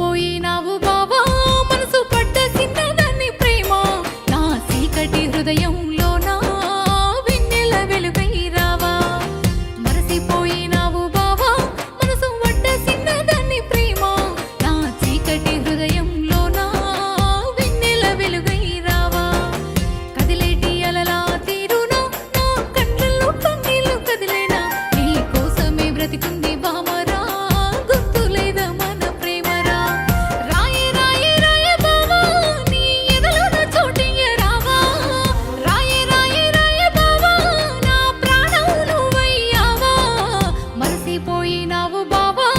మరసిపోయినావు బావా మనసు పడ్డ చిన్నదాన్ని ప్రేమ నా చీకటి హృదయంలో నా వెన్నెల వెలుగై రావా మరసిపోయినావు బావా మనసు పడ్డ చిన్నదాన్ని ప్రేమ నా చీకటి హృదయంలో నా వెన్నెల వెలుగై రావా కదిలేటి అలలా తీరునా నా కళ్ళల్లో కన్నీళ్లు కదిలేనా నీ కోసమే బ్రతికుంది బామరా గుర్తులేదా మన ప్రేమరా రాయే రాయే రాయే బావా నీ ఎదలోన చోటియ్య రావా రాయే రాయే రాయే బావా నా ప్రాణం నువ్వయ్యావా మరసిపోయినావు బావా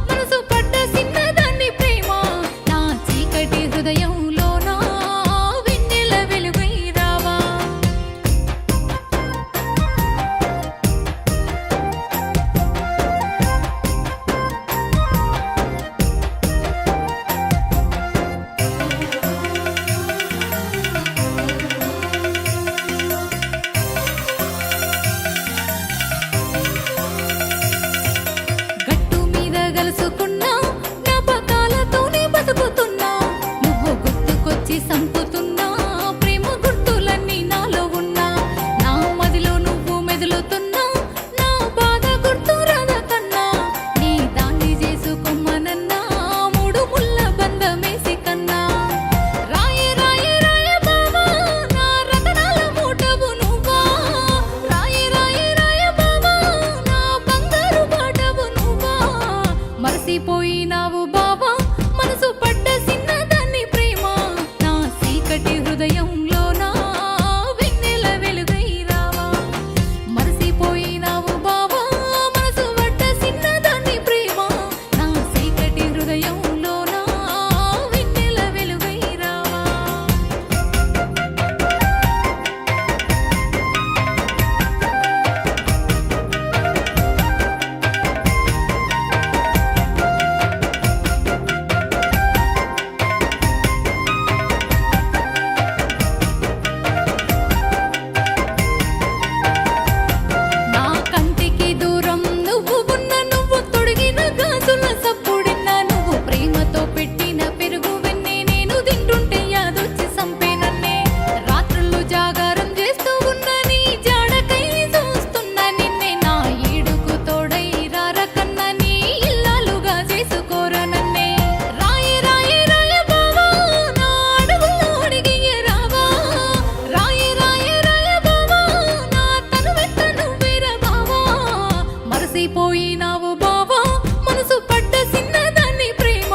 మనసు పడ్డ చిన్నదాన్ని ప్రేమ నా చీకటి హృదయంలో నా వెన్నెల వెలుగై రావా గట్టు మీద గలుసుకున్నా జ్ఞాపకాలతోనే బతుకుతున్నా నువ్వు గుర్తుకొచ్చి సంపుతున్నా ప్రేమ గుర్తులన్నీ నాలో ఉన్నా నా మదిలో నువ్వు మెదులుతున్నా నా బాధ గుర్తు రాదకన్నా నీ దాన్ని చేసుకోమనన్నా మూడు ముళ్ళ బంధమేసి కన్నా రాయే రాయే రాయే బావా నా రతనాల మూటవు నువ్వా రాయే రాయే రాయే బావా నా బంగారు బాటవు నువ్వా మరసిపోయినావు బావా మనసు పడ్డ చిన్నదాన్ని ప్రేమ నా చీకటి హృదయంలో నా వెన్నెల వెలుగై రావా మరసిపోయినావు బావా మనసు పడ్డ చిన్నదాన్ని ప్రేమ నా చీకటి హృదయంలో నా వెన్నెల వెలుగై రావా నా కంటికి దూరం నువ్వు ఉన్న నువ్వు తొడిగిన గాజుల సప్పుడిన్నా నువ్వు ప్రేమతో పెట్టిన పెరుగు వెన్నే నేను తింటుంటే యాదొచ్చి సంపేనన్నే రాత్రులు జాగారం చేస్తూ ఉన్న నీ జాడకై చూస్తున్నా నిన్నే నా ఈడుకు తోడై రారకన్నా నీ ఇల్లాలుగా చేసుకోరా నన్నే రాయే రాయే రాయే బావా నా అడుగుల్లో అడిగియ రావా రాయే రాయే రాయే బావా నా తను వెంట నువ్వేరా బావా మరసిపోయినావు బావా మనసు పడ్డ చిన్నదాన్ని ప్రేమ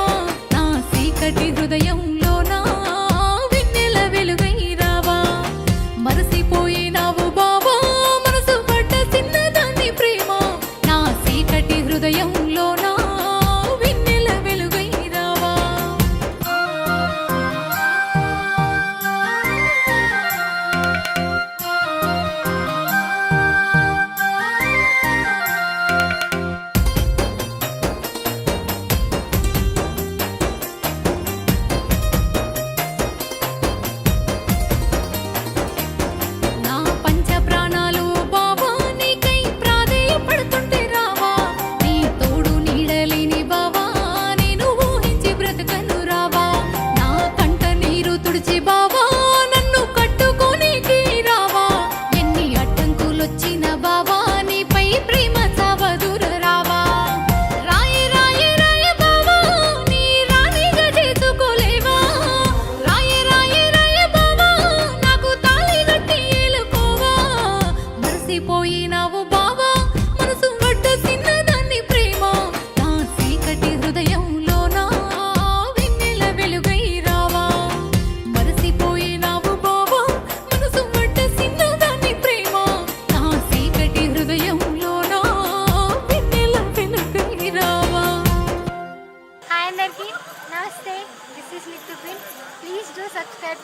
నా చీకటి హృదయంలో నా వెన్నెల వెలుగై రావా మరసిపోయినావు బావా మనసు పడ్డ చిన్నదాన్ని ప్రేమ నా చీకటి హృదయంలో నా వెన్నెల వెలుగై రావా నా పంచ ప్రాణాలు బావా నీకై ప్రాధేయపడుతుంటే రావా నీ తోడు నీడలేని బావా నేను ఊహించి బ్రతకను రావా నా కంట నీరు తుడిచి బావా నన్ను కట్టుకోనీకి రావా ఎన్ని అడ్డంకులొచ్చిన బావా నీపై ప్రేమ చావదుర రావా రాయే రాయే రాయే బావా నీ రాణిగా చేసుకోలేవా రాయే రాయే రాయే బావా నాకు తాళి కట్టి ఏలుకోవా మరసిపోయిన